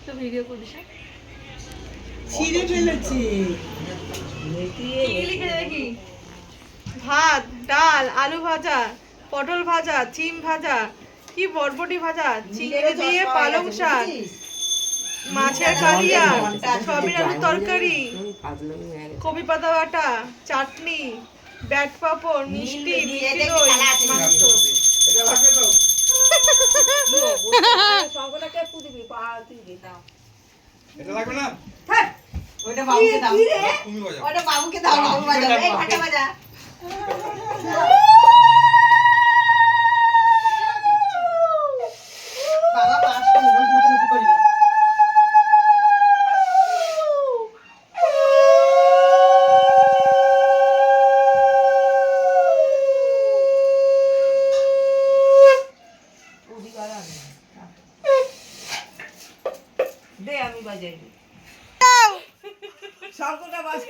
তো ভিডিও করিস ছিঁড়ে ফেলেছে। কি লিখে দেখি? ভাত, ডাল, আলু ভাজা, পটল ভাজা, চিম ভাজা, কি বরবটি ভাজা, চিংড়ি দিয়ে পালং শাক, মাছের কালিয়া, সয়াবিন আলুর তরকারি, কপি পাতা বাটা, চাটনি, ব্যাট পাপড়, মিষ্টি, মিষ্টি দই, মাংস। এটা লাগবে না? ওটা বাবুকে দাও। তুমি বাজাও। ওটা বাবুকে দাও, বাবু বাজাবে। এই ঘাটা বাজা। বাবা পাস করবে। দে আমি বাজাই। শঙ্করটা বাজ।